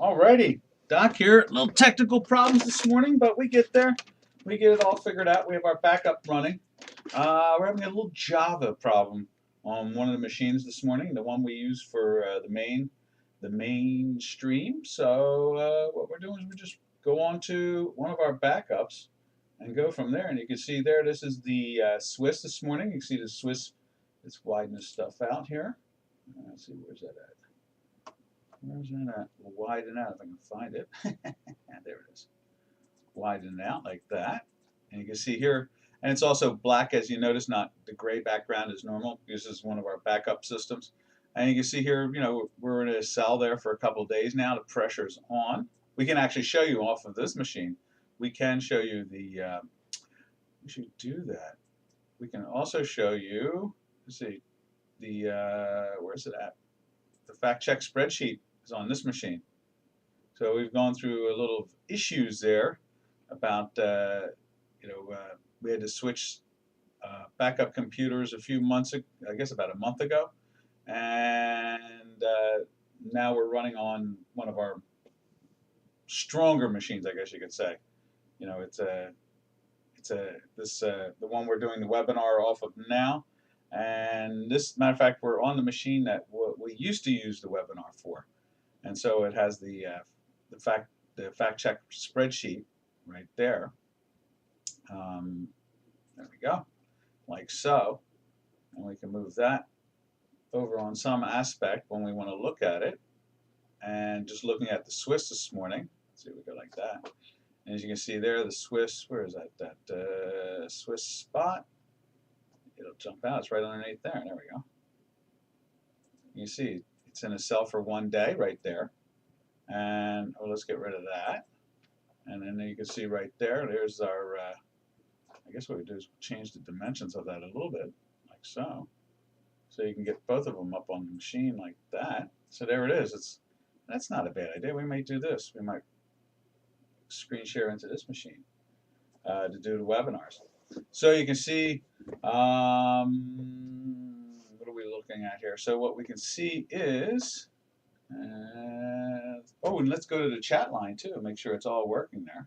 Alrighty, Doc here. A little technical problems this morning, but we get there. We get it all figured out. We have our backup running. We're having a little Java problem on one of the machines this morning, the one we use for the main stream. So what we're doing is we just go on to one of our backups and go from there. And you can see there, this is the Swiss this morning. You can see the Swiss. Let's widen this stuff out here. Let's see, where's that at? Where's that at? We'll widen out if I can find it. There it is. Widen it out like that. And you can see here, and it's also black, as you notice, not the gray background as normal. This is one of our backup systems. And you can see here, you know, we're in a cell there for a couple of days now. The pressure's on. We can actually show you off of this machine. We can show you the, we should do that. We can also show you, let's see, the, where's it at? The fact check spreadsheet is on this machine. So we've gone through a little issues there about, we had to switch backup computers a few months ago, I guess about a month ago. And now we're running on one of our stronger machines, I guess you could say. You know, the one we're doing the webinar off of now. And this, matter of fact, we're on the machine that we used to use the webinar for. And so it has the fact check spreadsheet right there. There we go, like so. And we can move that over on some aspect when we want to look at it. And just looking at the Swiss this morning, let's see, we go like that. And as you can see there, the Swiss, where is that? That Swiss spot. It'll jump out. It's right underneath there. There we go. You see, it's in a cell for 1 day right there. And let's get rid of that. And then you can see right there, there's our, I guess what we do is change the dimensions of that a little bit, like so. So you can get both of them up on the machine like that. So there it is. That's not a bad idea. We might do this. We might screen share into this machine to do the webinars. So you can see, what are we looking at here? So what we can see is, oh, and let's go to the chat line too, make sure it's all working there.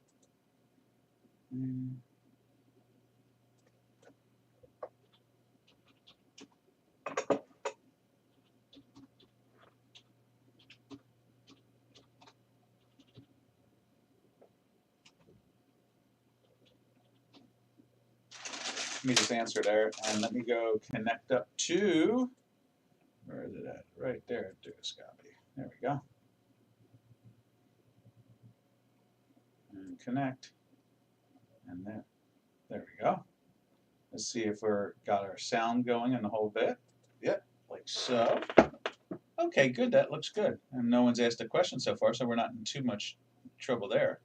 Let me just answer there, and let me go connect up to, where is it at? Right there, Dukascopy. There we go. And connect, and there we go. Let's see if we're got our sound going in the whole bit. Yep, like so. Okay, good, that looks good. And no one's asked a question so far, so we're not in too much trouble there.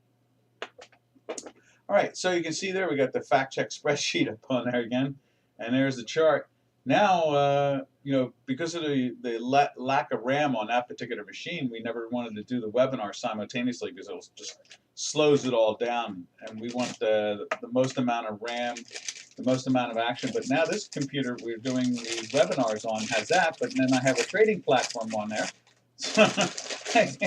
All right, so you can see there we got the fact check spreadsheet up on there again, and there's the chart. Now, because of the lack of RAM on that particular machine, we never wanted to do the webinar simultaneously because it just slows it all down, and we want the most amount of RAM, the most amount of action. But now this computer we're doing the webinars on has that, but then I have a trading platform on there. It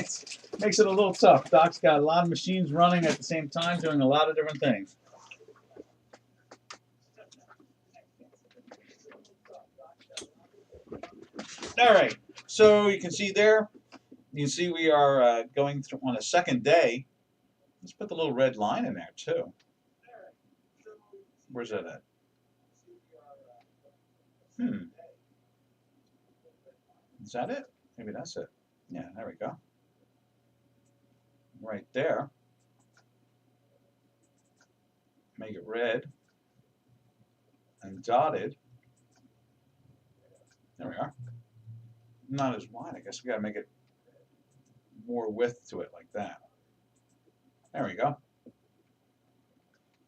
makes it a little tough. Doc's got a lot of machines running at the same time, doing a lot of different things. All right, so you can see there, you can see we are going through on a second day. Let's put the little red line in there too. Where's that at? Is that it? Maybe that's it. Yeah, there we go. Right there. Make it red and dotted. There we are. Not as wide, I guess we gotta make it more width to it like that. There we go.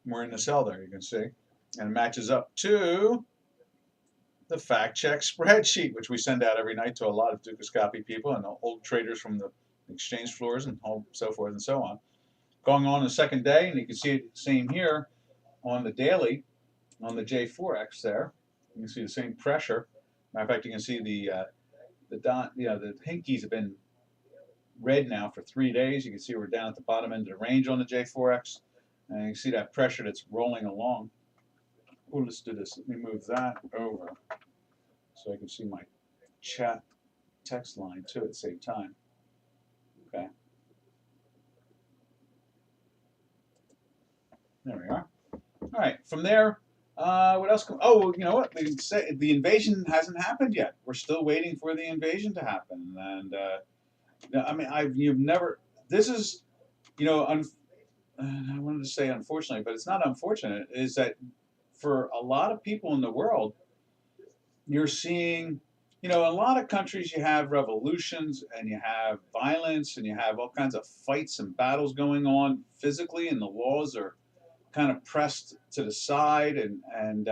We're in the cell there, you can see. And it matches up to the fact check spreadsheet, which we send out every night to a lot of Dukascopy people and old traders from the exchange floors and so forth and so on. Going on the second day, and you can see it same here on the daily, on the J4X there. You can see the same pressure. Matter of fact, you can see the hinkies have been red now for 3 days. You can see we're down at the bottom end of the range on the J4X, and you can see that pressure that's rolling along. Oh, let's do this. Let me move that over so I can see my chat text line too at the same time. Okay. There we are. All right. From there, what else? Oh, you know what? They say the invasion hasn't happened yet. We're still waiting for the invasion to happen. And I mean, you've never. This is, you know, I wanted to say unfortunately, but it's not unfortunate. Is that for a lot of people in the world, you're seeing, you know, in a lot of countries you have revolutions and you have violence and you have all kinds of fights and battles going on physically, and the laws are kind of pressed to the side, and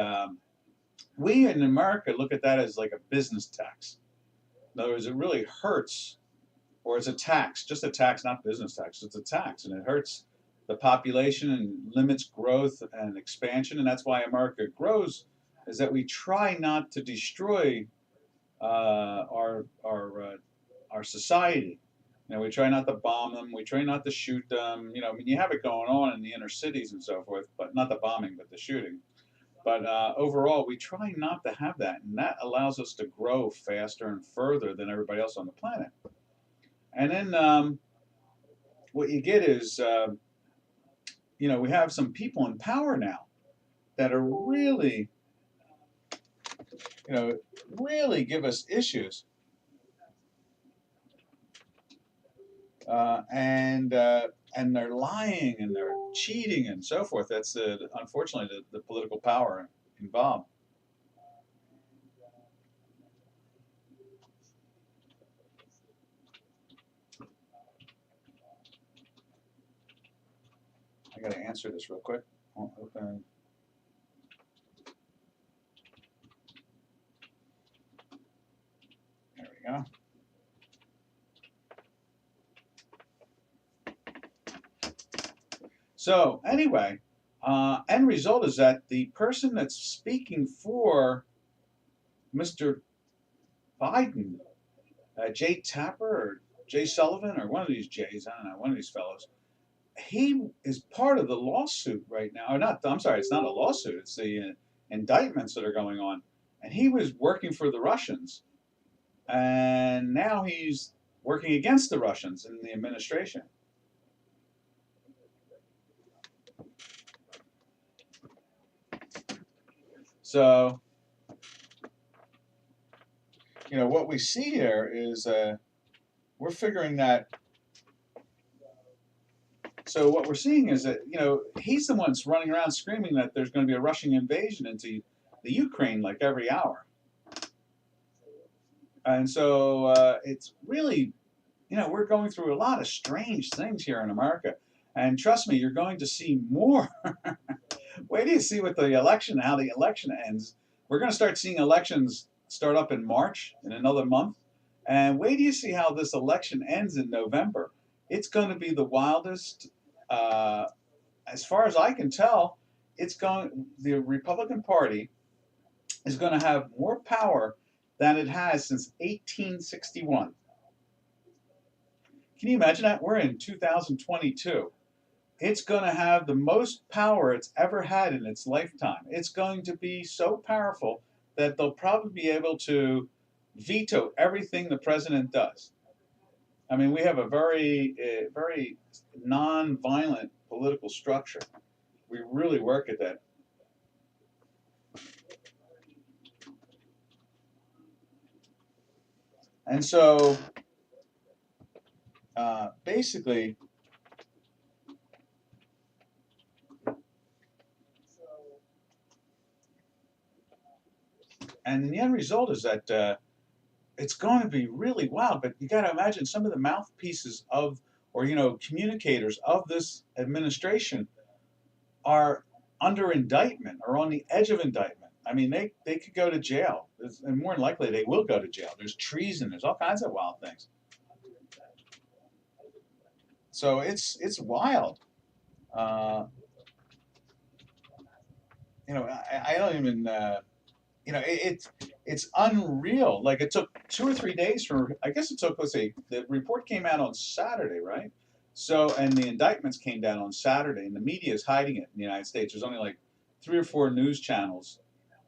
we in America look at that as like a business tax. In other words, it really hurts, or it's a tax, just a tax, not business tax. It's a tax, and it hurts the population and limits growth and expansion, and that's why America grows, is that we try not to destroy our society. You know, we try not to bomb them. We try not to shoot them. You know, I mean, you have it going on in the inner cities and so forth, but not the bombing, but the shooting. But overall, we try not to have that, and that allows us to grow faster and further than everybody else on the planet. And then what you get is, you know, we have some people in power now that are really, you know, really give us issues. And they're lying and they're cheating and so forth. That's unfortunately the political power involved. I got to answer this real quick. Open. There we go. So anyway, end result is that the person that's speaking for Mr. Biden, Jay Tapper or Jay Sullivan or one of these Jays, I don't know, one of these fellows, he is part of the lawsuit right now. Or not, I'm sorry, it's not a lawsuit, it's the indictments that are going on. And he was working for the Russians, and now he's working against the Russians in the administration. So, you know, what we see here is we're figuring that. So what we're seeing is that, you know, he's the one that's running around screaming that there's going to be a Russian invasion into the Ukraine like every hour. And so it's really, you know, we're going through a lot of strange things here in America. And trust me, you're going to see more. Wait till you see what the election, how the election ends. We're going to start seeing elections start up in March, in another month. And wait till you see how this election ends in November. It's going to be the wildest. As far as I can tell, the Republican Party is going to have more power than it has since 1861. Can you imagine that? We're in 2022. It's going to have the most power it's ever had in its lifetime. It's going to be so powerful that they'll probably be able to veto everything the president does. I mean, we have a very non-violent political structure. We really work at that. And so, basically, and the end result is that it's going to be really wild. But you got to imagine some of the mouthpieces of, or you know, communicators of this administration are under indictment or on the edge of indictment. I mean, they could go to jail, and more than likely they will go to jail. There's treason. There's all kinds of wild things. So it's wild. You know, I don't even. You know, It's unreal. Like it took 2 or 3 days for, I guess it took, let's see, the report came out on Saturday, right? So, and the indictments came down on Saturday, and the media is hiding it in the United States. There's only like 3 or 4 news channels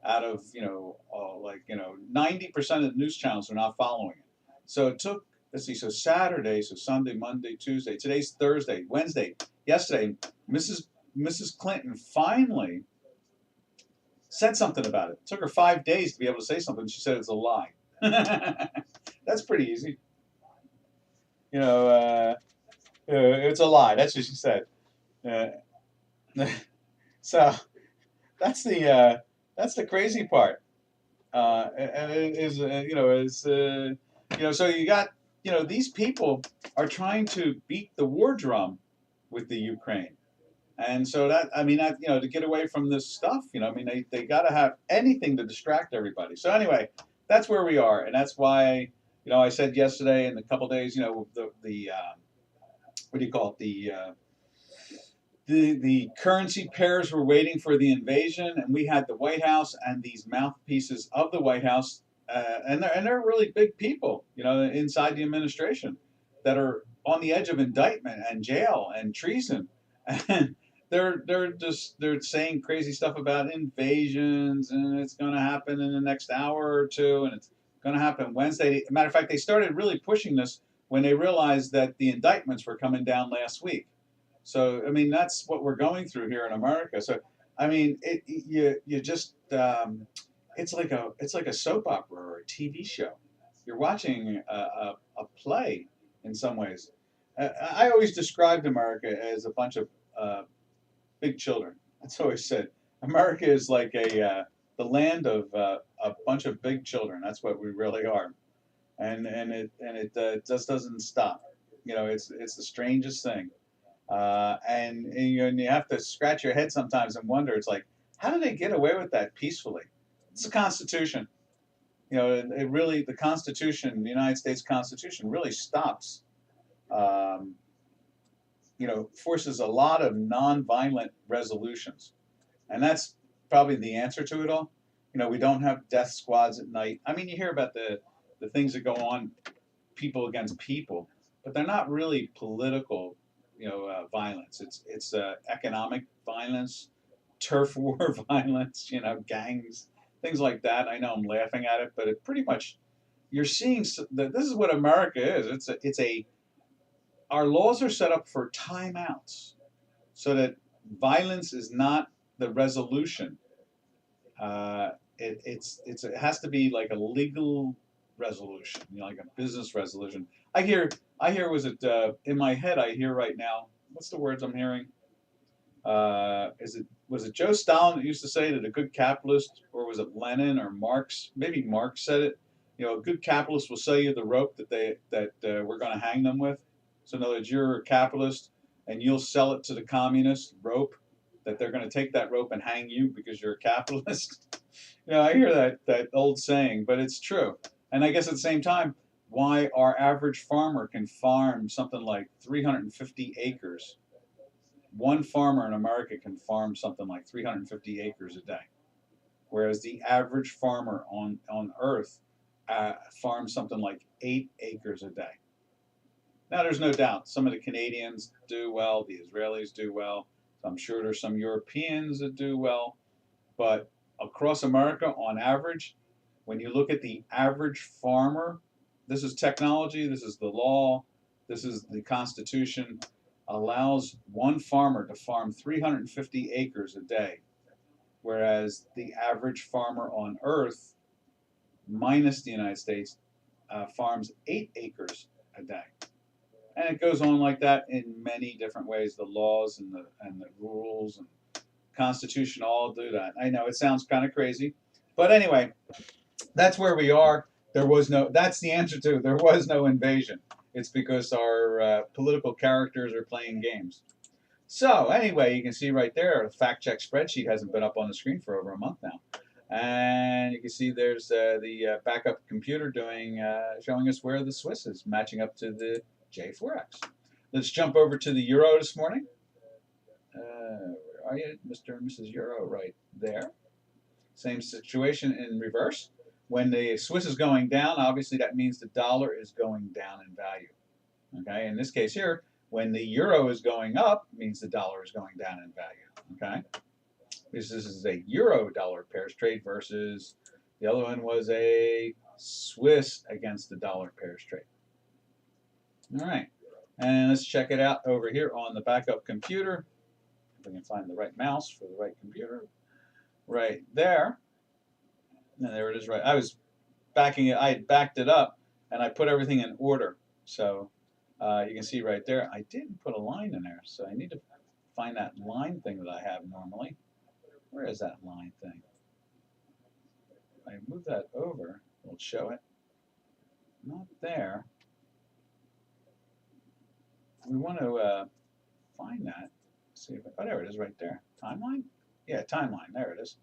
out of, 90% of the news channels are not following it. So it took, let's see, so Saturday, so Sunday, Monday, Tuesday, today's Thursday, Wednesday, yesterday, Mrs. Clinton finally said something about it. It took her 5 days to be able to say something. She said it's a lie. That's pretty easy. You know, it's a lie. That's what she said. Uh, so that's the crazy part. And it is, so you got, these people are trying to beat the war drum with the Ukraine. And so that, I mean, that, to get away from this stuff, I mean, they got to have anything to distract everybody. So anyway, that's where we are. And that's why, I said yesterday and a couple days, what do you call it? The currency pairs were waiting for the invasion, and we had the White House and these mouthpieces of the White House, and they're really big people, inside the administration, that are on the edge of indictment and jail and treason, and they're saying crazy stuff about invasions, and it's going to happen in the next hour or two, and it's going to happen Wednesday. Matter of fact, they started really pushing this when they realized that the indictments were coming down last week. So I mean, that's what we're going through here in America. So I mean, you just it's like a soap opera or a TV show. You're watching a play in some ways. I always described America as a bunch of big children. That's always said. America is like the land of a bunch of big children. That's what we really are, and it just doesn't stop. It's the strangest thing. And you have to scratch your head sometimes and wonder. It's like, how do they get away with that peacefully? It's the Constitution. It really, the Constitution, the United States Constitution, really stops. Um, Forces a lot of nonviolent resolutions, and that's probably the answer to it all. We don't have death squads at night. I mean, you hear about the things that go on, people against people, but they're not really political violence. It's economic violence, turf war violence, gangs, things like that. I know I'm laughing at it, but it pretty much, you're seeing that this is what America is. Our laws are set up for timeouts, so that violence is not the resolution. It has to be like a legal resolution, like a business resolution. I hear was it in my head? I hear right now. What's the words I'm hearing? Was it Joe Stalin that used to say that a good capitalist, or was it Lenin or Marx? Maybe Marx said it. A good capitalist will sell you the rope that we're going to hang them with. So in other words, you're a capitalist, and you'll sell it to the communist rope, that they're going to take that rope and hang you because you're a capitalist. I hear that old saying, but it's true. And I guess at the same time, why our average farmer can farm something like 350 acres. One farmer in America can farm something like 350 acres a day, whereas the average farmer on Earth farms something like 8 acres a day. Now, there's no doubt some of the Canadians do well, the Israelis do well. I'm sure there's some Europeans that do well, but across America, on average, when you look at the average farmer, this is technology, this is the law, this is the Constitution, allows one farmer to farm 350 acres a day, whereas the average farmer on Earth, minus the United States, farms 8 acres a day. And it goes on like that in many different ways. The laws and the rules and Constitution all do that. I know it sounds kind of crazy, but anyway, that's where we are. That's the answer to, there was no invasion. It's because our political characters are playing games. So anyway, you can see right there, the fact check spreadsheet hasn't been up on the screen for over a month now. And you can see there's the backup computer showing us where the Swiss is matching up to the J4X. Let's jump over to the Euro this morning. Where are you, Mr. and Mrs. Euro? Right there. Same situation in reverse. When the Swiss is going down, obviously that means the dollar is going down in value. Okay, in this case here, when the euro is going up, it means the dollar is going down in value. Okay, this is a euro dollar pairs trade versus the other one was a Swiss against the dollar pairs trade. All right, and let's check it out over here on the backup computer. If we can find the right mouse for the right computer. Right there. And there it is. Right. I was backing it. I had backed it up, and I put everything in order. So you can see right there. I didn't put a line in there, so I need to find that line thing that I have normally. Where is that line thing? I move that over. It'll show it. Not there. We want to find that. See if oh, there it is, right there. Timeline. Yeah, timeline. There it is.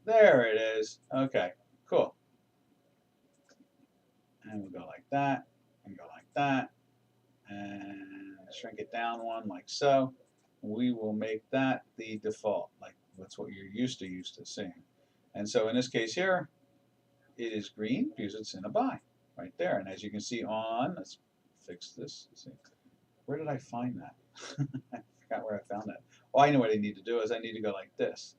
There it is. Okay, cool. And we'll go like that, and go like that, and shrink it down one like so. We will make that the default, like that's what you're used to seeing. And so in this case here, it is green because it's in a buy right there. And as you can see on, let's fix this. Let's see. Where did I find that? I forgot where I found that. Well, I know what I need to do is I need to go like this.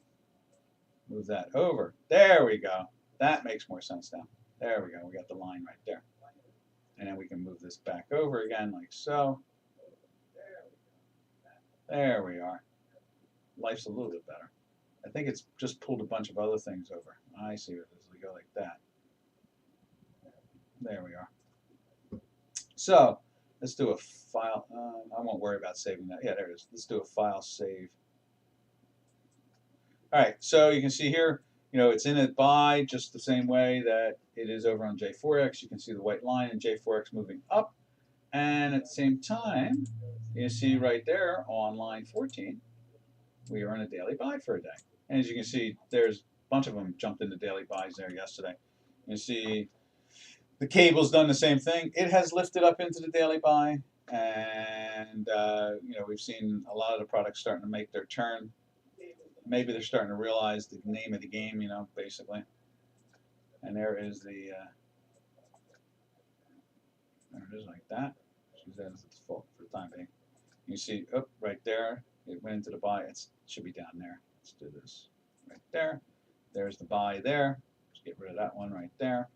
Move that over. There we go. That makes more sense now. There we go. We got the line right there. And then we can move this back over again like so. There we are. Life's a little bit better. I think it's just pulled a bunch of other things over. I see what it is. We go like that. There we are. So let's do a file. I won't worry about saving that. Yeah, there it is. Let's do a file save. All right, so you can see here, you know, it's in a buy just the same way that it is over on J4X. You can see the white line in J4X moving up. And at the same time, you see right there on line 14, we are in a daily buy for a day. And as you can see, there's a bunch of them jumped into daily buys there yesterday. You see the cable's done the same thing. It has lifted up into the daily buy. And, you know, we've seen a lot of the products starting to make their turn. Maybe they're starting to realize the name of the game, you know, basically. And there is the, there it is like that. Use that as the default for the time being. You see, oh, right there, it went into the buy. It should be down there. Let's do this right there. There's the buy there. Just get rid of that one right there.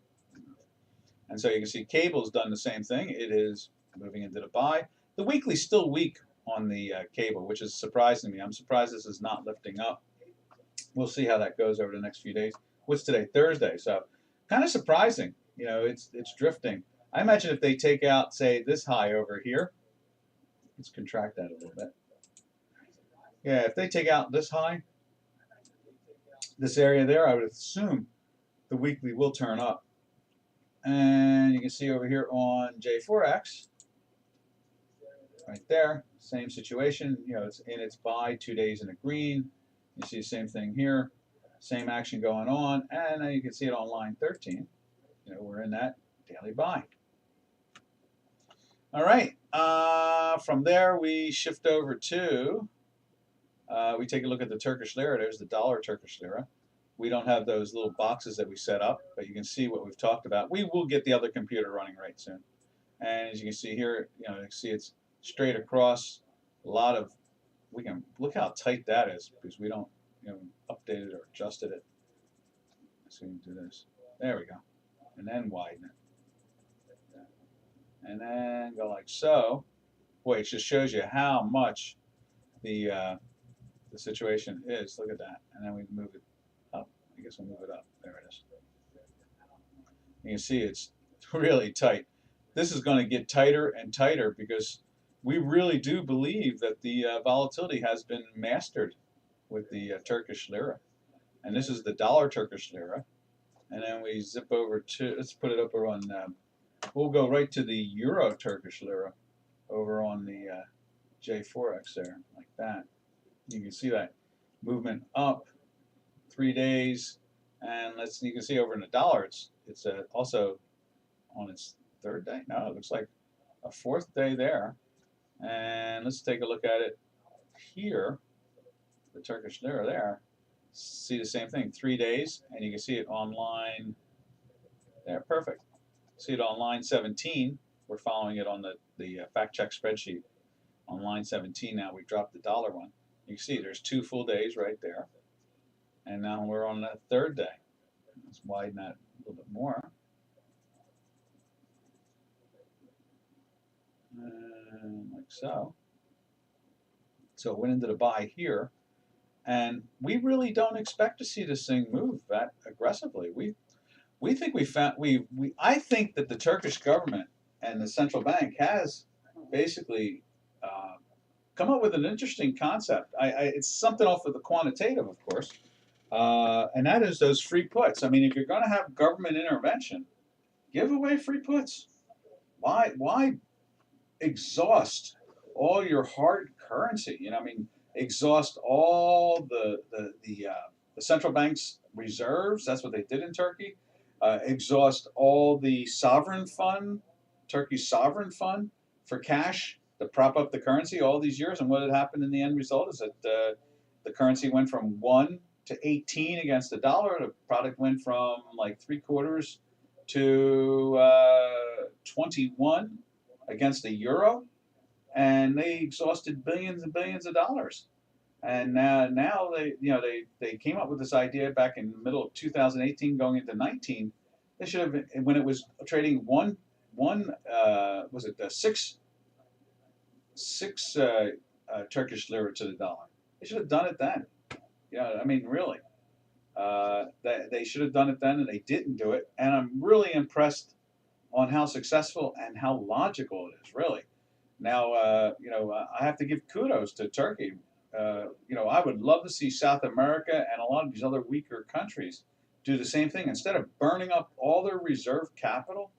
And so you can see cable's done the same thing. It is moving into the buy. The weekly's still weak on the cable, which is surprising to me. I'm surprised this is not lifting up. We'll see how that goes over the next few days. What's today? Thursday. So kind of surprising. You know, it's drifting. I imagine if they take out, say, this high over here, let's contract that a little bit. Yeah, if they take out this high, this area there, I would assume the weekly will turn up. And you can see over here on J4X, right there, same situation. You know, it's in its buy, 2 days in the green. You see the same thing here, same action going on. And then you can see it on line 13. You know, we're in that daily buy. All right, from there we shift over to, we take a look at the Turkish Lira. There's the dollar Turkish Lira. We don't have those little boxes that we set up, but you can see what we've talked about. We will get the other computer running right soon. And as you can see here, you know, you see it's straight across. A lot of, we can, look how tight that is because we don't, you know, updated or adjusted it. So we can do this. There we go. And then widen it. And then go like so. Boy, it just shows you how much the situation is. Look at that. And then we move it up. I guess we'll move it up. There it is. You can see it's really tight. This is going to get tighter and tighter because we really do believe that the volatility has been mastered with the Turkish Lira. And this is the dollar Turkish Lira. And then we zip over to, let's put it up on, we'll go right to the Euro Turkish Lira over on the J4X there, like that. You can see that movement up 3 days. And you can see over in the dollar, it's also on its third day. No, it looks like a fourth day there. And let's take a look at it here, the Turkish Lira there. See the same thing, 3 days, and you can see it online there. Perfect. See it on line 17. We're following it on the fact check spreadsheet. On line 17 now, we dropped the dollar one. You can see there's 2 full days right there. And now we're on the 3rd day. Let's widen that a little bit more. And like so. So it went into the buy here. And we really don't expect to see this thing move that aggressively. We think I think that the Turkish government and the central bank has basically come up with an interesting concept. It's something off of the quantitative, of course, and that is those free puts. I mean, if you're going to have government intervention, give away free puts. Why exhaust all your hard currency? You know, I mean, exhaust all the central bank's reserves. That's what they did in Turkey. Exhaust all the sovereign fund, Turkey's sovereign fund, for cash to prop up the currency all these years. And what had happened in the end result is that the currency went from 1 to 18 against the dollar. The product went from like 3/4 to 21 against the euro, and they exhausted billions and billions of dollars. And now they came up with this idea back in the middle of 2018, going into 19. They should have, when it was trading one was it six Turkish lira to the dollar. They should have done it then. I mean, really, they should have done it then, and they didn't do it. And I'm really impressed on how successful and how logical it is, really. Now, I have to give kudos to Turkey. I would love to see South America and a lot of these other weaker countries do the same thing. Instead of burning up all their reserve capital,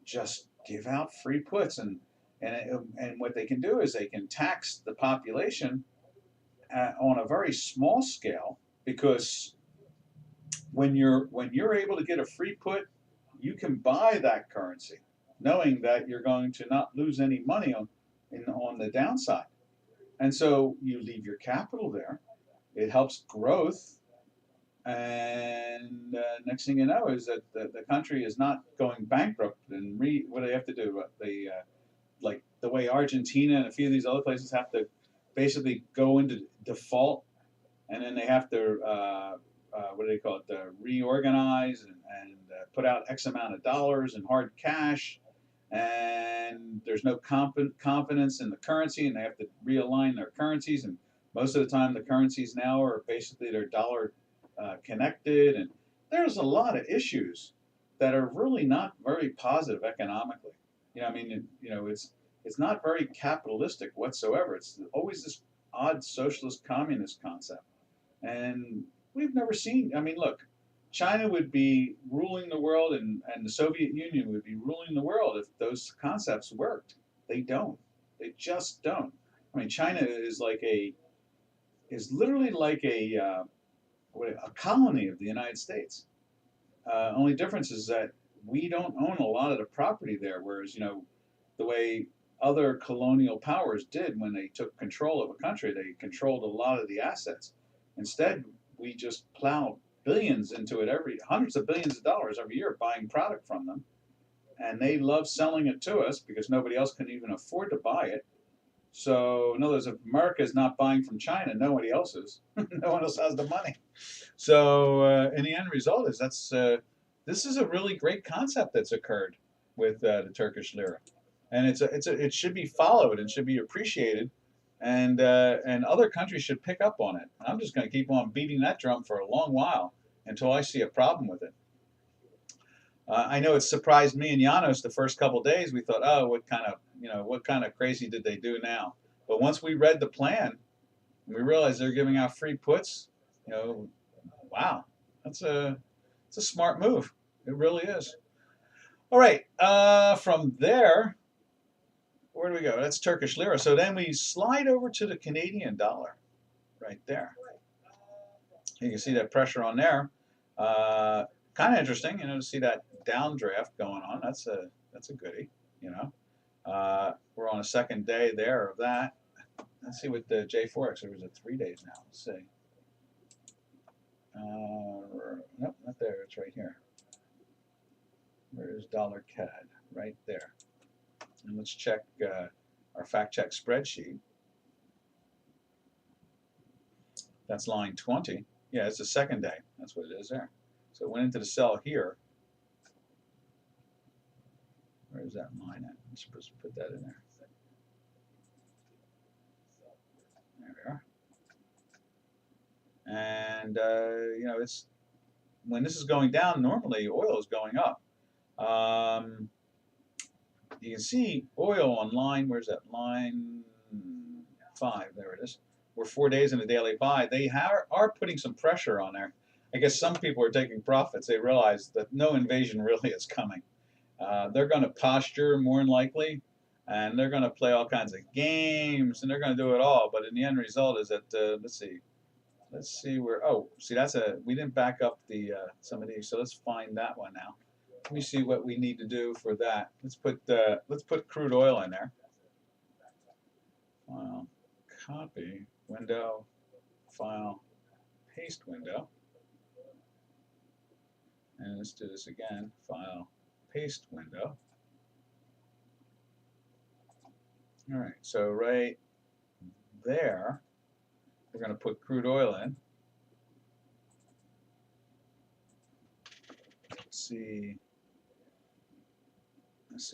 just give out free puts. And what they can do is they can tax the population on a very small scale, because when you're able to get a free put, you can buy that currency, knowing that you're going to not lose any money on the downside. And so you leave your capital there. It helps growth. And next thing you know is that the country is not going bankrupt. And what do they have to do? Like the way Argentina and a few of these other places have to basically go into default, and then they have to what do they call it? Reorganize and put out X amount of dollars in hard cash, and there's no confidence in the currency, and they have to realign their currencies. And most of the time, the currencies now are basically they're dollar connected, and there's a lot of issues that are really not very positive economically. I mean, it's not very capitalistic whatsoever. It's always this odd socialist communist concept, and we've never seen. I mean, look, China would be ruling the world, and the Soviet Union would be ruling the world if those concepts worked. They don't. They just don't. I mean, China is literally like a colony of the United States. Only difference is that we don't own a lot of the property there, whereas the way other colonial powers did when they took control of a country, they controlled a lot of the assets. Instead, we just plow billions into it, hundreds of billions of dollars every year, buying product from them, and they love selling it to us because nobody else can even afford to buy it. So in other words, if America is not buying from China, nobody else is. No one else has the money. So and the end result is this is a really great concept that's occurred with the Turkish lira, and it should be followed and should be appreciated, and other countries should pick up on it. I'm just going to keep on beating that drum for a long while until I see a problem with it. I know it surprised me and Janos the first couple of days. We thought, oh, what kind of crazy did they do now? But once we read the plan, and we realized they're giving out free puts, wow, it's a smart move. It really is. All right, from there, where do we go? That's Turkish lira. So then we slide over to the Canadian dollar, right there. You can see that pressure on there. Kind of interesting, to see that downdraft going on. That's a goodie, We're on a second day there of that. Let's see what the J4X. It was at 3 days now. Let's see. Nope, not there. It's right here. Where's dollar CAD? Right there. And let's check our fact check spreadsheet. That's line 20. Yeah, it's the second day. That's what it is there. So it went into the cell here. Where's that line at? I'm supposed to put that in there. There we are. And you know, it's when this is going down. Normally, oil is going up. You can see oil on line. Where's that line 5? There it is. We're 4 days in the daily buy. They are putting some pressure on there. I guess some people are taking profits. They realize that no invasion really is coming. They're going to posture more than likely, and they're going to play all kinds of games, and they're going to do it all. But in the end result is that let's see where. Oh, see, we didn't back up the some of these, so let's find that one now. Let me see what we need to do for that. Let's put crude oil in there. File, copy, window, file, paste window, and let's do this again. File, paste window. All right, so right there, we're going to put crude oil in. Let's see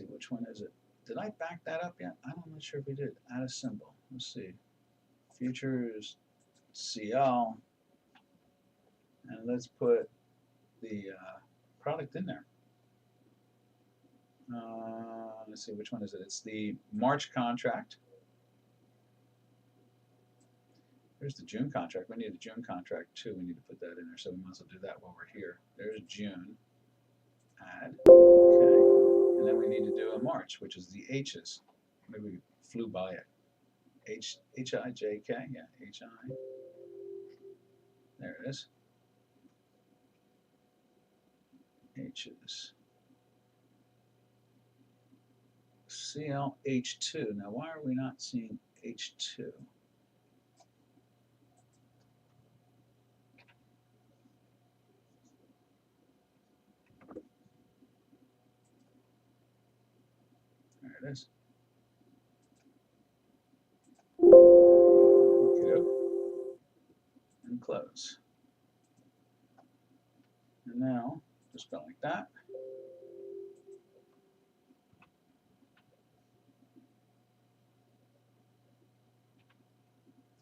which one is it. Did I back that up yet? I'm not sure if we did. Add a symbol. Let's see. Futures, CL, and let's put the product in there. Let's see, which one is it? It's the March contract. There's the June contract. We need a June contract too. We need to put that in there, so we might as well do that while we're here. There's June. Add. Okay. And then we need to do a March, which is the H's. Maybe we flew by it. H-I-J-K. Yeah, H-I. There it is. H's. CLH2. Now, why are we not seeing H2? There it is. Okay. And close. And now, just go like that.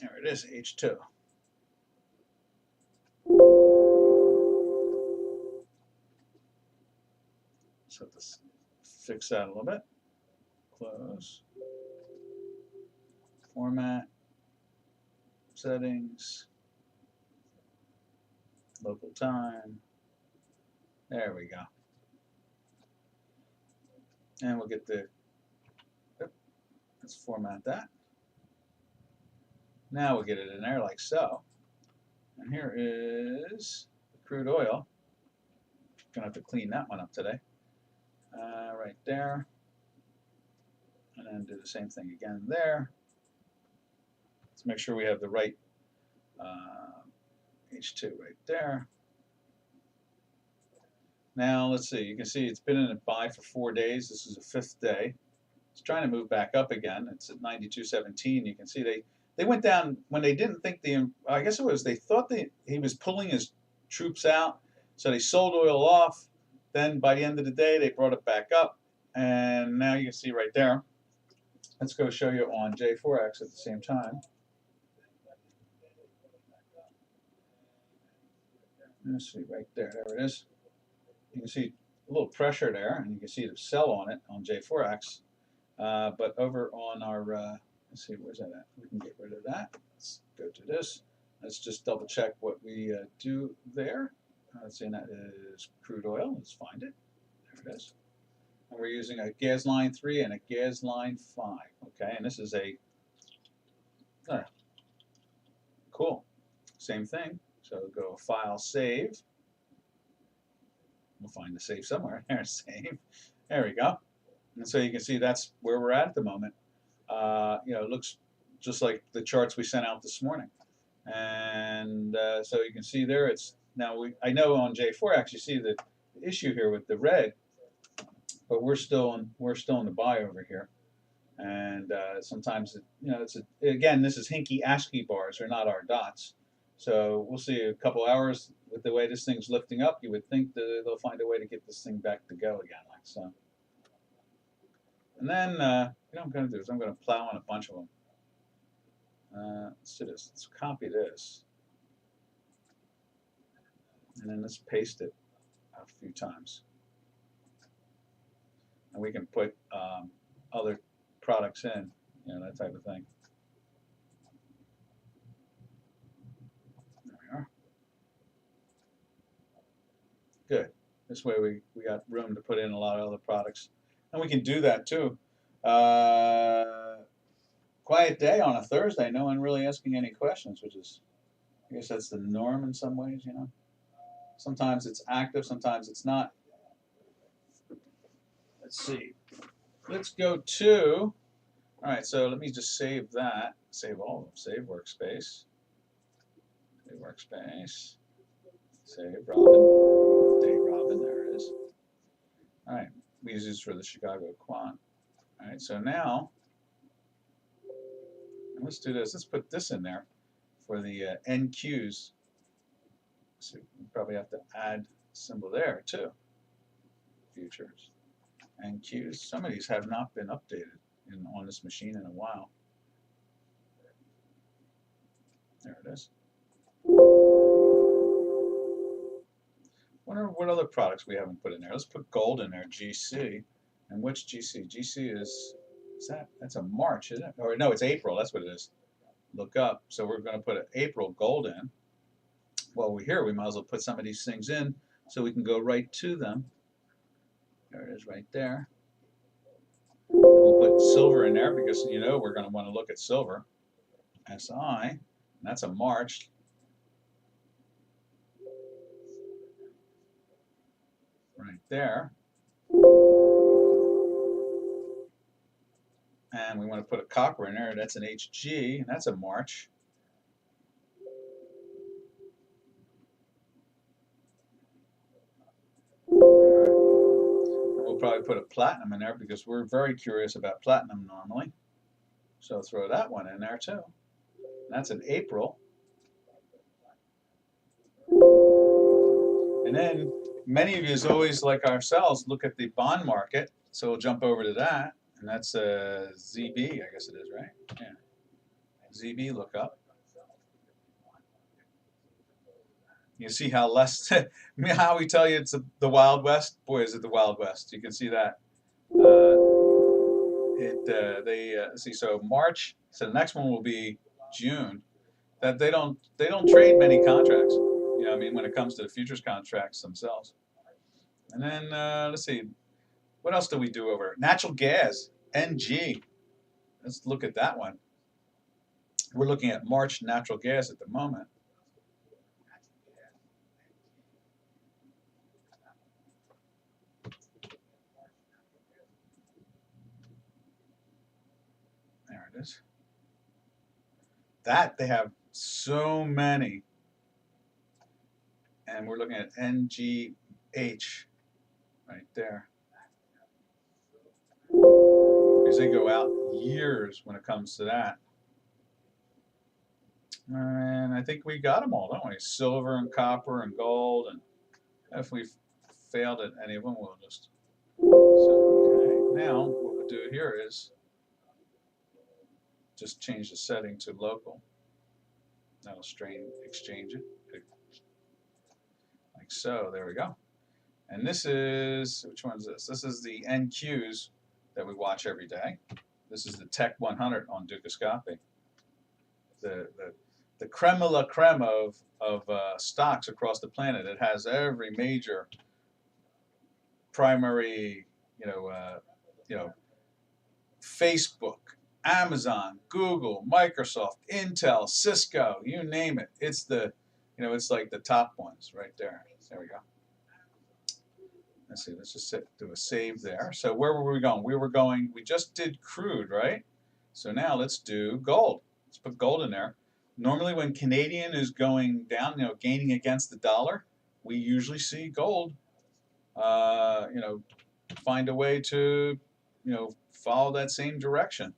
There it is, H2. So let's fix that a little bit. Close. Format. Settings. Local time. There we go. And we'll get the, let's format that. Now we'll get it in there like so. And here is the crude oil. Gonna have to clean that one up today. Right there. And then do the same thing again there. Let's make sure we have the right H2 right there. Now let's see, you can see it's been in a buy for 4 days. This is the 5th day. It's trying to move back up again. It's at 92.17. You can see they went down when they didn't think I guess it was they thought he was pulling his troops out, so they sold oil off. Then by the end of the day, they brought it back up, and now you can see right there. Let's go show you on J4X at the same time. Let's see right there. There it is. You can see a little pressure there, and you can see the sell on it on J4X. But over on our, let's see, where's that at? We can get rid of that. Let's go to this. Let's just double check what we do there. Let's see, and that is crude oil. Let's find it. There it is. And we're using a gas line 3 and a gas line 5. Okay, and this is a, cool. Same thing. So go File, Save. We'll find the save somewhere. There's save. There we go. And so you can see that's where we're at the moment. You know, it looks just like the charts we sent out this morning. And so you can see there it's Now I know on J4 I actually see the issue here with the red, but we're still in the buy over here. And sometimes again, this is hinky ASCII bars, they're not our dots. So we'll see a couple hours with the way this thing's lifting up. You would think that they'll find a way to get this thing back to go again, like so. And then what I'm going to do is I'm going to plow on a bunch of them. Let's do this. Let's copy this, and then let's paste it a few times. And we can put other products in, that type of thing. There we are. Good. This way we got room to put in a lot of other products. And we can do that too. Quiet day on a Thursday, no one really asking any questions, which is, I guess that's the norm in some ways, Sometimes it's active, sometimes it's not. Let's see. Let's go to, all right, so let me just save that. Save all of them. Save workspace. Save workspace. Save Robin. Date Robin, there it is. All right, we use this for the Chicago Quant. All right, so now, let's do this. Let's put this in there for the NQs. So we probably have to add a symbol there too. Futures. NQs. Some of these have not been updated on this machine in a while. There it is. Wonder what other products we haven't put in there. Let's put gold in there, GC. And which GC? GC that's a March, isn't it? Or no, it's April. That's what it is. Look up. So we're going to put an April gold in. While we're here, we might as well put some of these things in so we can go right to them. There it is right there. And we'll put silver in there because, we're going to want to look at silver. SI, and that's a March. Right there. And we want to put a copper in there. That's an HG, and that's a March. We'll probably put a platinum in there because we're very curious about platinum normally. So throw that one in there too. And that's an April. And then many of you, always like ourselves, look at the bond market. So we'll jump over to that. And that's a ZB, I guess it is, right? Yeah. ZB lookup. You see how how we tell you it's the Wild West? Boy, is it the Wild West. You can see that. See, so March, so the next one will be June. That they don't trade many contracts. When it comes to the futures contracts themselves. And then, let's see. What else do we do over? Natural gas, NG. Let's look at that one. We're looking at March natural gas at the moment. There it is. That they have so many. And we're looking at NGH right there. Because they go out years when it comes to that. And I think we got them all, don't we? Silver and copper and gold. And if we failed at any of them, we'll just... So, okay. Now, what we'll do here is just change the setting to local. That'll exchange it. Like so. There we go. And this is... Which one is this? This is the NQs that we watch every day. This is the Tech 100 on Dukascopy. The creme de la creme of stocks across the planet. It has every major primary, Facebook, Amazon, Google, Microsoft, Intel, Cisco, you name it. It's it's like the top ones right there. There we go. Let's see, let's just do a save there. So where were we going? We just did crude, right? So now let's do gold. Let's put gold in there. Normally when Canadian is going down, gaining against the dollar, we usually see gold, find a way to, follow that same direction.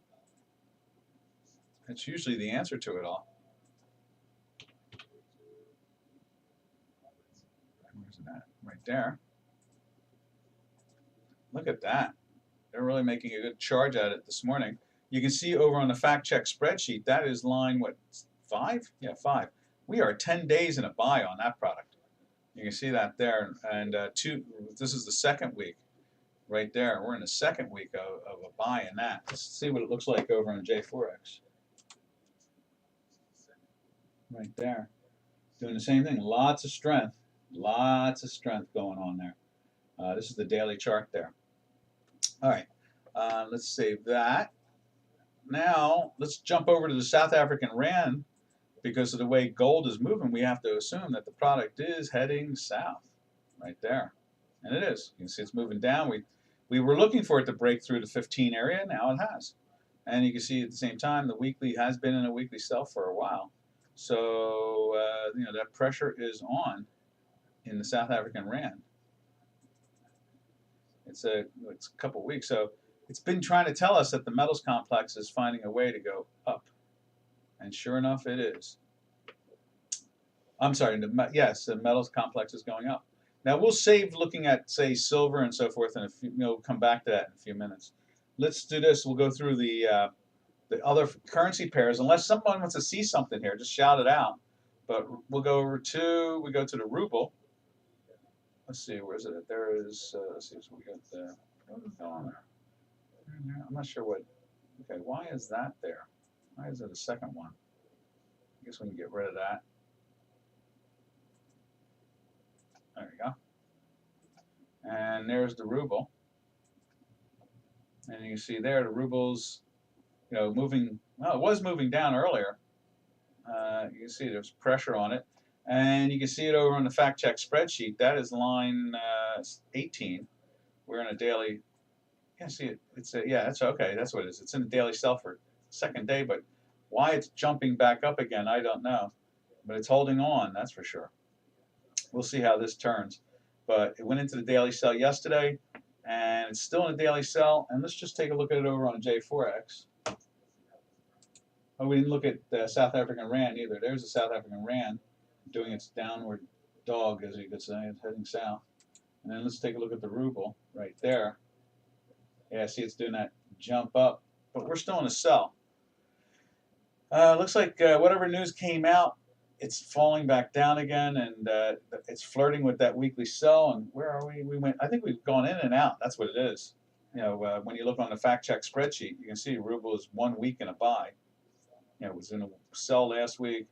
That's usually the answer to it all. Where's that? Right there. Look at that. They're really making a good charge at it this morning. You can see over on the fact check spreadsheet, that is line, what, 5? Yeah, 5. We are 10 days in a buy on that product. You can see that there. And this is the second week right there. We're in the second week of a buy in that. Let's see what it looks like over on J4X. Right there. Doing the same thing. Lots of strength. Lots of strength going on there. This is the daily chart there. All right. Let's save that. Now, let's jump over to the South African Rand. Because of the way gold is moving, we have to assume that the product is heading south. Right there. And it is. You can see it's moving down. We were looking for it to break through the 15 area. Now it has. And you can see at the same time, the weekly has been in a weekly sell for a while. So, that pressure is on in the South African Rand. It's a couple weeks. So it's been trying to tell us that the metals complex is finding a way to go up. And sure enough, it is. I'm sorry, yes, the metals complex is going up. Now we'll save looking at, say, silver and so forth, and we'll come back to that in a few minutes. Let's do this. We'll go through the other currency pairs. Unless someone wants to see something here, just shout it out. But we'll go over to, we go to the ruble. Let's see, where is it? There is, let's see, so we got the, what is going on there? I'm not sure what, okay, why is that there? Why is it a second one? I guess we can get rid of that. There we go. And there's the ruble. And you can see there the ruble's, moving, well, it was moving down earlier. You can see there's pressure on it. And you can see it over on the fact check spreadsheet. That is line 18. We're in a daily, yeah, see it. It's yeah, that's okay. That's what it is. It's in a daily sell for second day, but why it's jumping back up again, I don't know. But it's holding on, that's for sure. We'll see how this turns. But it went into the daily sell yesterday, and it's still in a daily sell. And let's just take a look at it over on J4X. Oh, we didn't look at the South African Rand either. There's the South African Rand doing its downward dog, as you could say. It's heading south. And then let's take a look at the ruble right there. Yeah, see it's doing that jump up. But we're still in a sell. Looks like whatever news came out, it's falling back down again, and it's flirting with that weekly sell. And where are we? I think we've gone in and out. That's what it is. When you look on the fact check spreadsheet, you can see ruble is 1 week in a buy. It was in a sell last week,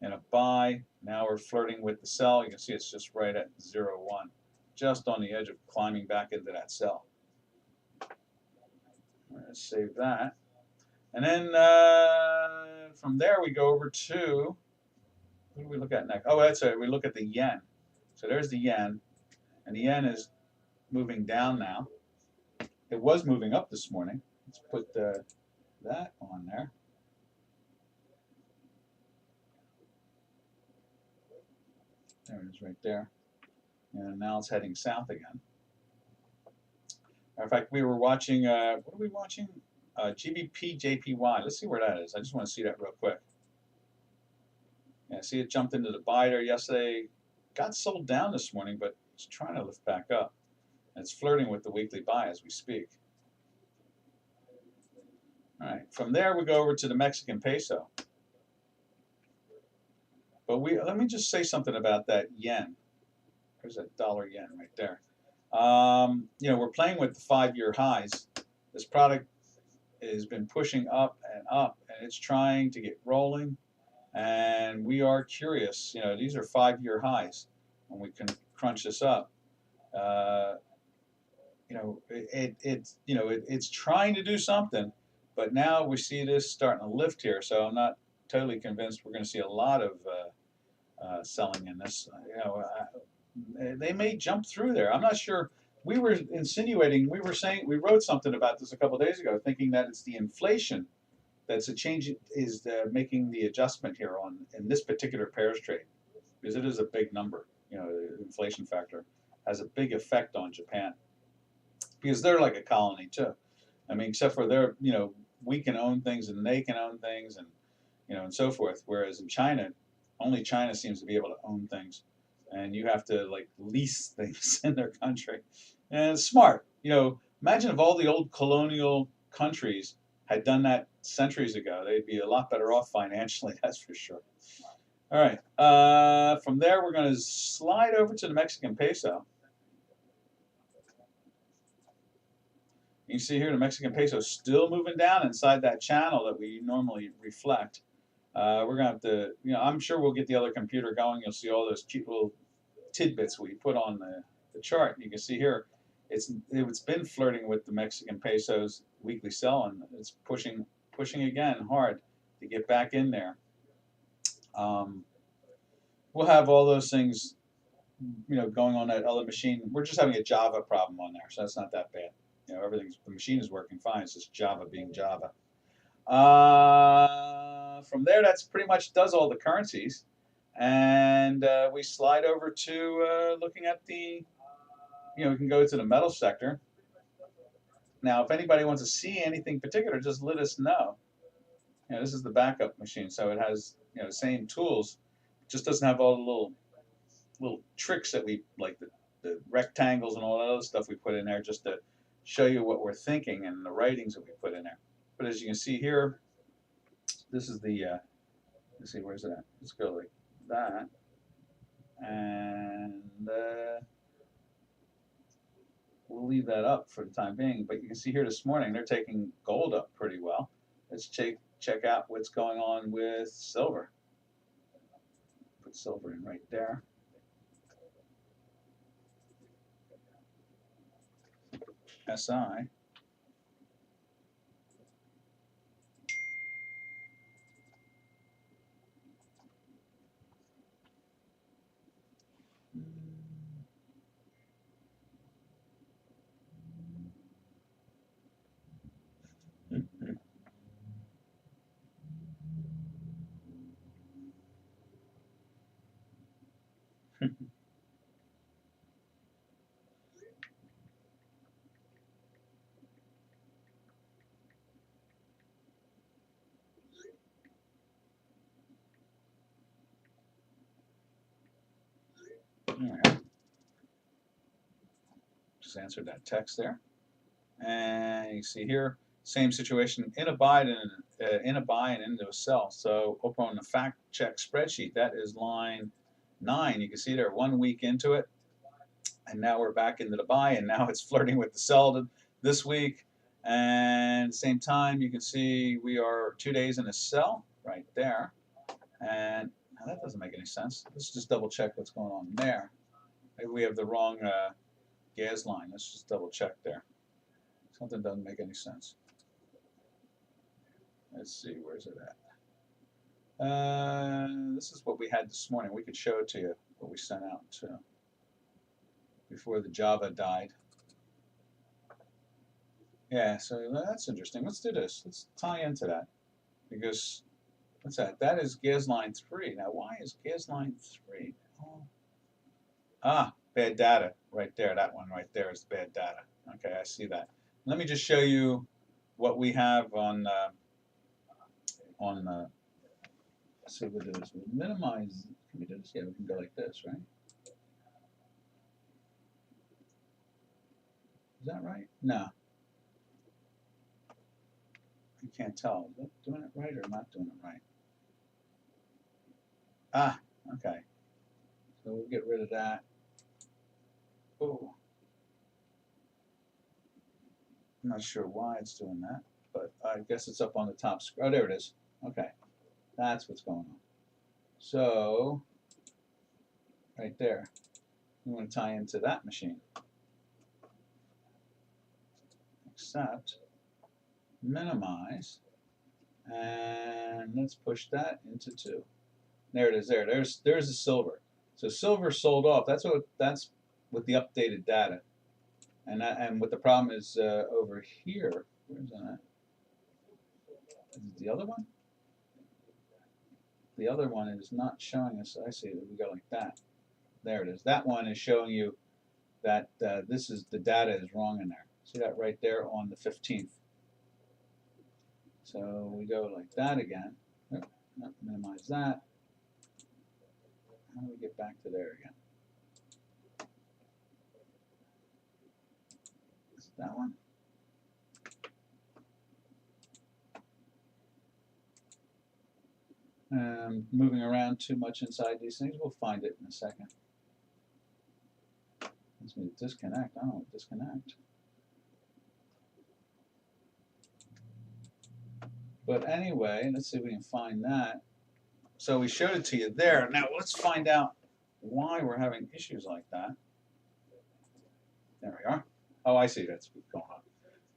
in a buy. Now we're flirting with the sell. You can see it's just right at 0.1, just on the edge of climbing back into that sell. Let's save that. And then from there we go over to, what do we look at next? Oh, that's it. We look at the yen. So there's the yen, and the yen is moving down now. It was moving up this morning. Let's put that on there. There it is right there. And now it's heading south again. Matter of fact, we were watching, what are we watching? GBP JPY. Let's see where that is. I just want to see that real quick. Yeah, see it jumped into the buy there yesterday. Got sold down this morning, but it's trying to lift back up. And it's flirting with the weekly buy as we speak. All right, from there we go over to the Mexican peso. But let me just say something about that yen. There's that dollar yen right there. We're playing with the 5-year highs. This product has been pushing up, and it's trying to get rolling. And we are curious. These are 5-year highs. When we can crunch this up, it's trying to do something. But now we see this starting to lift here. So I'm not totally convinced we're going to see a lot of selling in this. They may jump through there. I'm not sure. We were insinuating, we wrote something about this a couple of days ago, thinking that it's the inflation that's a change is making the adjustment here in this particular pairs trade, because it is a big number. You know, the inflation factor has a big effect on Japan because they're like a colony too. I mean, except for they're, you know, we can own things and they can own things and, you know, and so forth. Whereas in China, only China seems to be able to own things, and you have to like lease things in their country. And it's smart. You know, imagine if all the old colonial countries had done that centuries ago. They'd be a lot better off financially, that's for sure. All right. From there, we're going to slide over to the Mexican peso. You can see here the Mexican peso is still moving down inside that channel that we normally reflect. We're going to have to, you know, I'm sure we'll get the other computer going. You'll see all those cute little tidbits we put on the chart. You can see here it's been flirting with the Mexican peso's weekly sell, and it's pushing again hard to get back in there. We'll have all those things, you know, going on that other machine. We're just having a Java problem on there, so that's not that bad. You know, the machine is working fine. It's just Java being Java. From there, that's pretty much does all the currencies, and we slide over to looking at the, you know, we can go to the metal sector. Now, if anybody wants to see anything particular, just let us know. You know, this is the backup machine, so it has, you know, the same tools, just doesn't have all the little tricks that we like, the rectangles and all that other stuff we put in there just to show you what we're thinking and the writings that we put in there. But as you can see here, this is the, let's see, where's it at? Let's go like that. And we'll leave that up for the time being. But you can see here this morning, they're taking gold up pretty well. Let's check out what's going on with silver. Put silver in right there. SI. All right. Just answered that text there. And you see here, same situation in a buy and into a sell. So over on the fact check spreadsheet, that is line 9. You can see there 1 week into it, and now we're back into the buy, and now it's flirting with the sell this week. And same time, you can see we are 2 days in a sell right there. And now that doesn't make any sense. Let's just double check what's going on there. Maybe we have the wrong gas line. Let's just double check there. Something doesn't make any sense. Let's see, where's it at? This is what we had this morning. We could show it to you, what we sent out too, before the Java died. Yeah, so that's interesting. Let's do this. Let's tie into that, because what's that? That is gas line 3. Now, why is gas line 3? Oh. Ah, bad data right there. That one right there is bad data. Okay, I see that. Let me just show you what we have on. Let's see what it is. We minimize. Can we do this? Yeah, we can go like this, right? Is that right? No. You can't tell. Is that doing it right or not doing it right? Ah, okay. So we'll get rid of that. Oh. I'm not sure why it's doing that, but I guess it's up on the top screen. Oh, there it is. Okay. That's what's going on. So, right there. We want to tie into that machine. Accept. Minimize. And let's push that into 2. There it is. There's the silver. So silver sold off. That's with the updated data. And what the problem is over here. Where's that? Is it the other one? The other one is not showing us. I see that we go like that. There it is. That one is showing you that this is the data is wrong in there. See that right there on the 15th. So we go like that again. Minimize that. How do we get back to there again? Is it that one? Moving around too much inside these things. We'll find it in a second. Let's disconnect. I don't want to disconnect. But anyway, let's see if we can find that. So we showed it to you there. Now let's find out why we're having issues like that. There we are. Oh, I see. That's what's going on.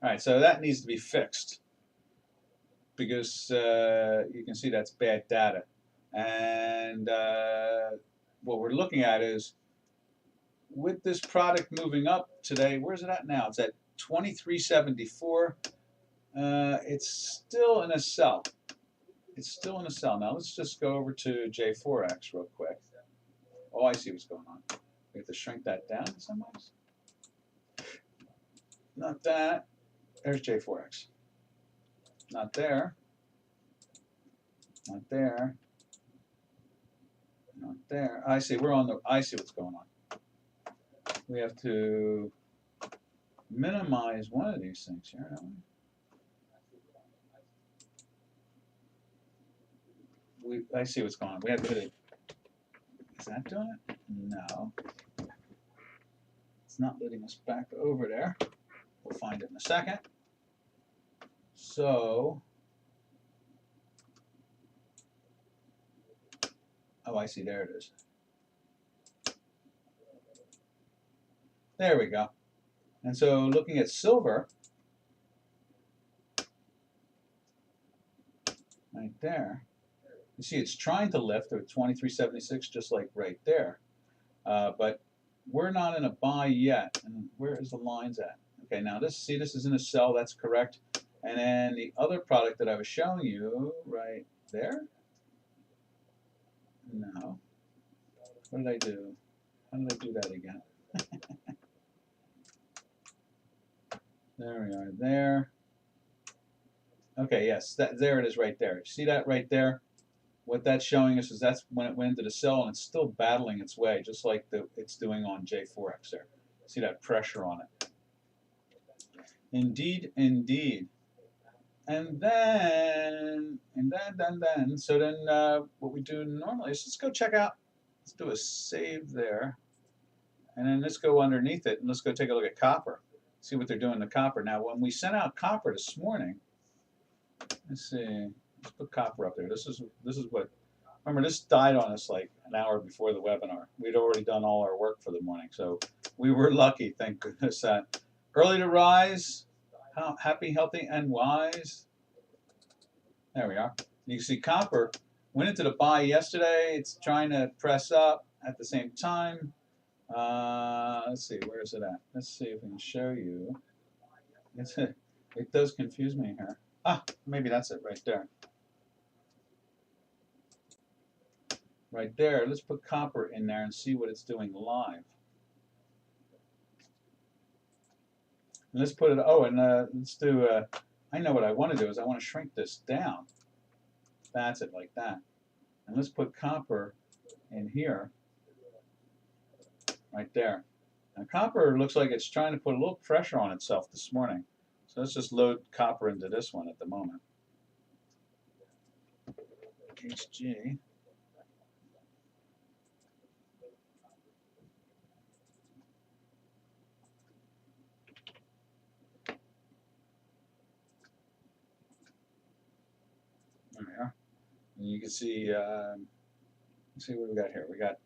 All right, so that needs to be fixed because you can see that's bad data. And what we're looking at is with this product moving up today, where's it at now? It's at 2374. It's still in a sell. It's still in a sell. Now let's just go over to J4X real quick. Oh, I see what's going on. We have to shrink that down in some ways. Not that. There's J4X. Not there. Not there. Not there. I see. We're on the. I see what's going on. We have to minimize one of these things here, don't we? I see what's going on. We have to put it. Is that doing it? No. It's not letting us back over there. We'll find it in a second. So, oh, I see. There it is. There we go. And so looking at silver, right there, you see it's trying to lift at 2376, just like right there. But we're not in a buy yet. And where is the lines at? Okay, now this is in a sell. That's correct. And then the other product that I was showing you right there. No. What did I do? How did I do that again? There we are. There. Okay. Yes. There it is. Right there. See that right there? What that's showing us is that's when it went into the sell, and it's still battling its way, just like it's doing on J4X there. See that pressure on it? Indeed, indeed. And then, so then what we do normally is let's go check out, let's do a save there. And then let's go underneath it and let's go take a look at copper. See what they're doing to copper. Now, when we sent out copper this morning, let's see, let's put copper up there. This is what, remember this died on us like an hour before the webinar. We'd already done all our work for the morning. So we were lucky, thank goodness that. Early to rise. Happy, healthy, and wise. There we are. You can see copper went into the buy yesterday. It's trying to press up at the same time. Let's see, where is it at? Let's see if we can show you. It does confuse me here. Ah, maybe that's it right there. Right there. Let's put copper in there and see what it's doing live. And let's put it, oh, and let's do, I know what I want to do is I want to shrink this down. That's it, like that. And let's put copper in here, right there. Now copper looks like it's trying to put a little pressure on itself this morning. So let's just load copper into this one at the moment. HG. There we are. And you can see, let's see what we got here. We got,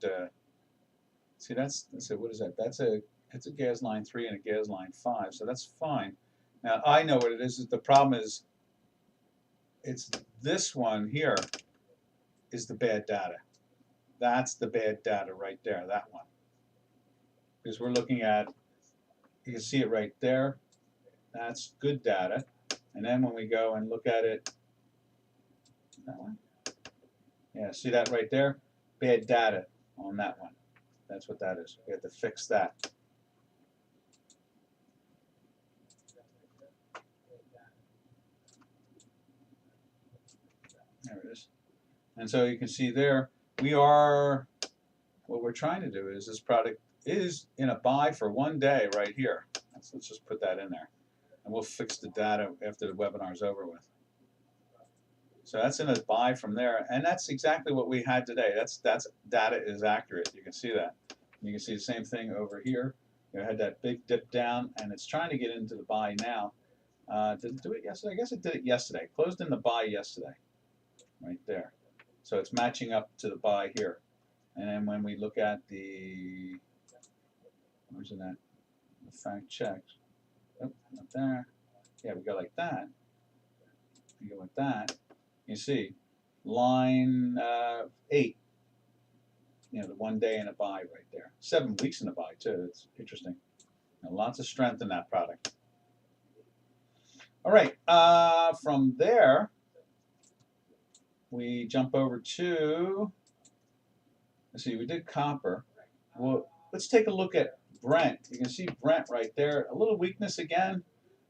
see that's what is that? That's a gas line 3 and a gas line 5, so that's fine. Now I know what it is the problem is, it's this one here is the bad data. That's the bad data right there, that one. Because we're looking at, you can see it right there. That's good data. And then when we go and look at it That one? Yeah, see that right there? Bad data on that one. That's what that is. We have to fix that. There it is. And so you can see there, what we're trying to do is this product is in a buy for 1 day right here. So let's just put that in there. And we'll fix the data after the webinar is over with. So that's in a buy from there, and that's exactly what we had today. That's data is accurate. You can see that. You can see the same thing over here. You had that big dip down, and it's trying to get into the buy now. Did it do it yesterday? I guess it did it yesterday. Closed in the buy yesterday, right there. So it's matching up to the buy here. And then when we look at the, where's it at? The fact checks. Oh, not there. Yeah, we go like that. We go like that. You see, line 8, you know, the 1 day in a buy right there. 7 weeks in a buy too. It's interesting. And lots of strength in that product. All right, from there, we jump over to, let's see, we did copper. Well, let's take a look at Brent. You can see Brent right there. A little weakness again.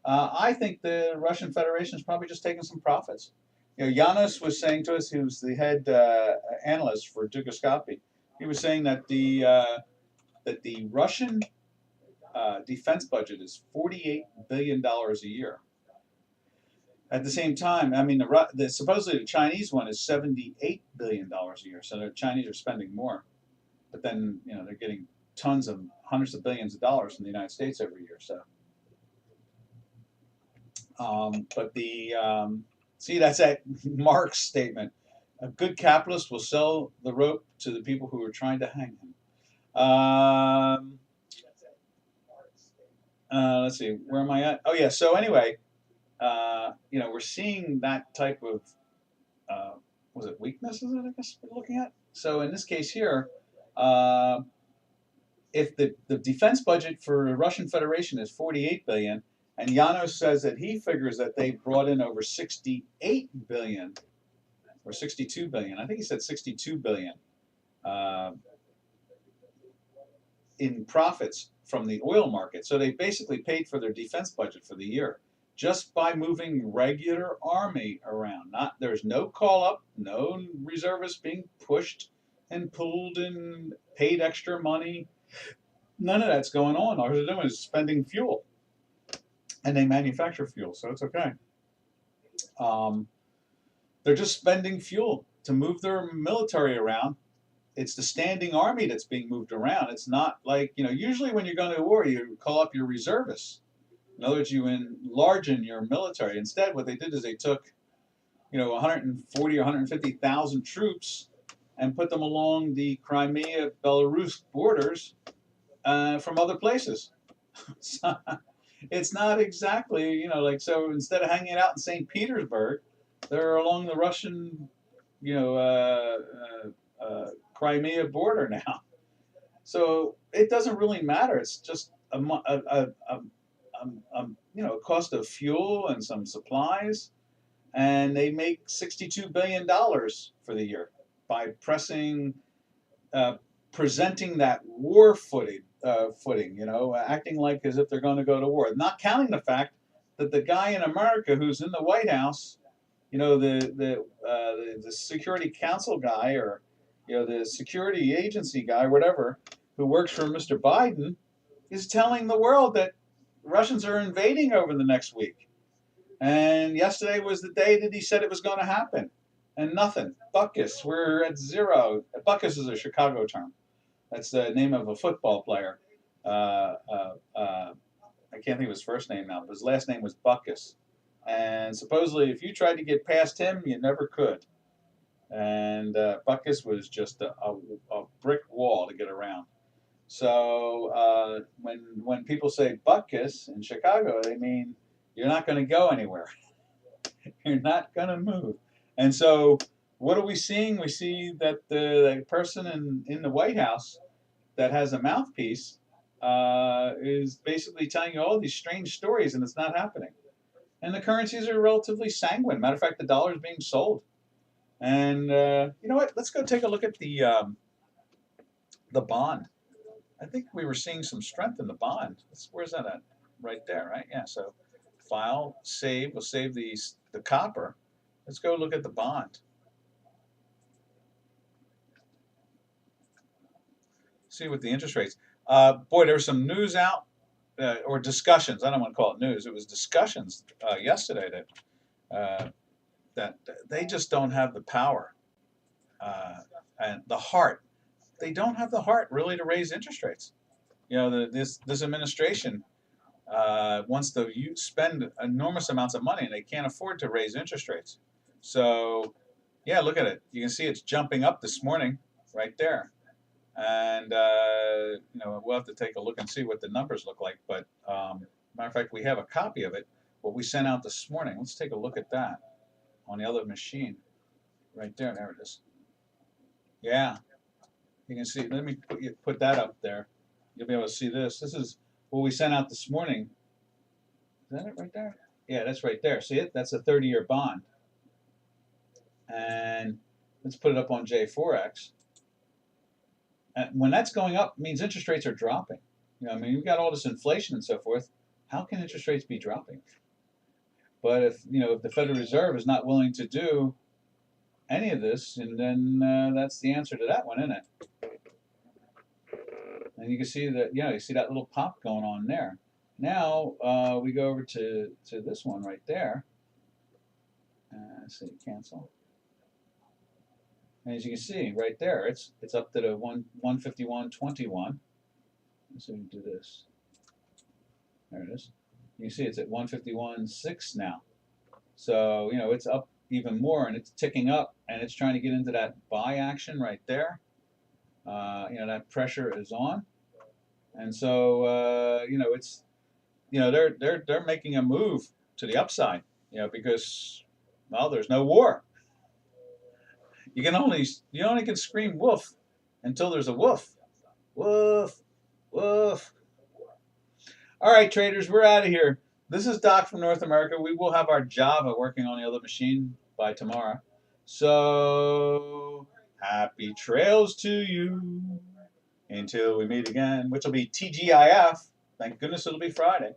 I think the Russian Federation is probably just taking some profits. You know, Janos was saying to us, who's the head analyst for Dukascopy, he was saying that the Russian defense budget is $48 billion a year. At the same time, I mean, supposedly the Chinese one is $78 billion a year. So the Chinese are spending more, but then you know they're getting tons of hundreds of billions of dollars from the United States every year. So, but the see, that's that Marx statement. A good capitalist will sell the rope to the people who are trying to hang him. Let's see, where am I at? Oh yeah. So anyway, you know, we're seeing that type of was it weakness? Is it I guess we're looking at? So in this case here, if the defense budget for the Russian Federation is 48 billion, and Janos says that he figures that they brought in over 68 billion or 62 billion. I think he said 62 billion in profits from the oil market. So they basically paid for their defense budget for the year just by moving regular army around. There's no call up, no reservists being pushed and pulled and paid extra money. None of that's going on. All they're doing is spending fuel, and they manufacture fuel, so it's okay. They're just spending fuel to move their military around. It's the standing army that's being moved around. It's not like, you know, usually when you're going to war, you call up your reservists. In other words, you enlarge your military. Instead, what they did is they took, you know, 140 or 150,000 troops and put them along the Crimea, Belarus borders from other places. So, it's not exactly, you know, like, so instead of hanging out in St. Petersburg, they're along the Russian, you know, Crimea border now. So it doesn't really matter. It's just you know, a cost of fuel and some supplies, and they make $62 billion for the year by presenting that war footing, you know, acting like as if they're going to go to war, not counting the fact that the guy in America who's in the White House, you know, the Security Council guy, or you know, the security agency guy, or whatever, who works for Mr. Biden, is telling the world that Russians are invading over the next week. And yesterday was the day that he said it was going to happen. And nothing. Buckus, we're at 0. Buckus is a Chicago term. That's the name of a football player. I can't think of his first name now, but his last name was Buckus. And supposedly, if you tried to get past him, you never could. And Buckus was just a brick wall to get around. So when people say Buckus in Chicago, they mean you're not going to go anywhere. You're not going to move. And so what are we seeing? We see that the person in the White House that has a mouthpiece is basically telling you all these strange stories, and it's not happening. And the currencies are relatively sanguine. Matter of fact, the dollar is being sold. And you know what? Let's go take a look at the bond. I think we were seeing some strength in the bond. Where's that at? Right there, right? Yeah. So file, save. We'll save the copper. Let's go look at the bond. See what the interest rates. Boy, there was some news out, or discussions. I don't want to call it news. It was discussions yesterday that they just don't have the power and the heart. They don't have the heart really to raise interest rates. You know, this administration wants to spend enormous amounts of money, and they can't afford to raise interest rates. So, yeah, look at it. You can see it's jumping up this morning, right there. And you know, we'll have to take a look and see what the numbers look like. But matter of fact, we have a copy of it, what we sent out this morning. Let's take a look at that on the other machine, right there. There it is. Yeah, you can see. Let me put that up there. You'll be able to see this. This is what we sent out this morning. Is that it right there? Yeah, that's right there. See it? That's a 30-year bond. And let's put it up on J4X. And when that's going up, it means interest rates are dropping. You know, I mean, you've got all this inflation and so forth. How can interest rates be dropping? But if the Federal Reserve is not willing to do any of this, and then that's the answer to that one, isn't it? And you can see that, you see that little pop going on there. Now we go over to this one right there. Let's see, cancel. And as you can see right there, it's up to the 151.21. So we do this. There it is. You can see it's at 151.6 now. So it's up even more, and it's ticking up, and it's trying to get into that buy action right there. That pressure is on, and so it's they're making a move to the upside. Because there's no war. You only can scream woof until there's a woof. Woof, woof. All right, traders, we're out of here. This is Doc from North America. We will have our Java working on the other machine by tomorrow. So happy trails to you until we meet again, which will be TGIF. Thank goodness it'll be Friday.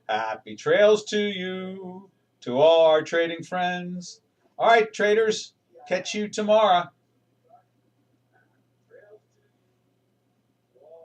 Happy trails to you, to all our trading friends. All right, traders, catch you tomorrow.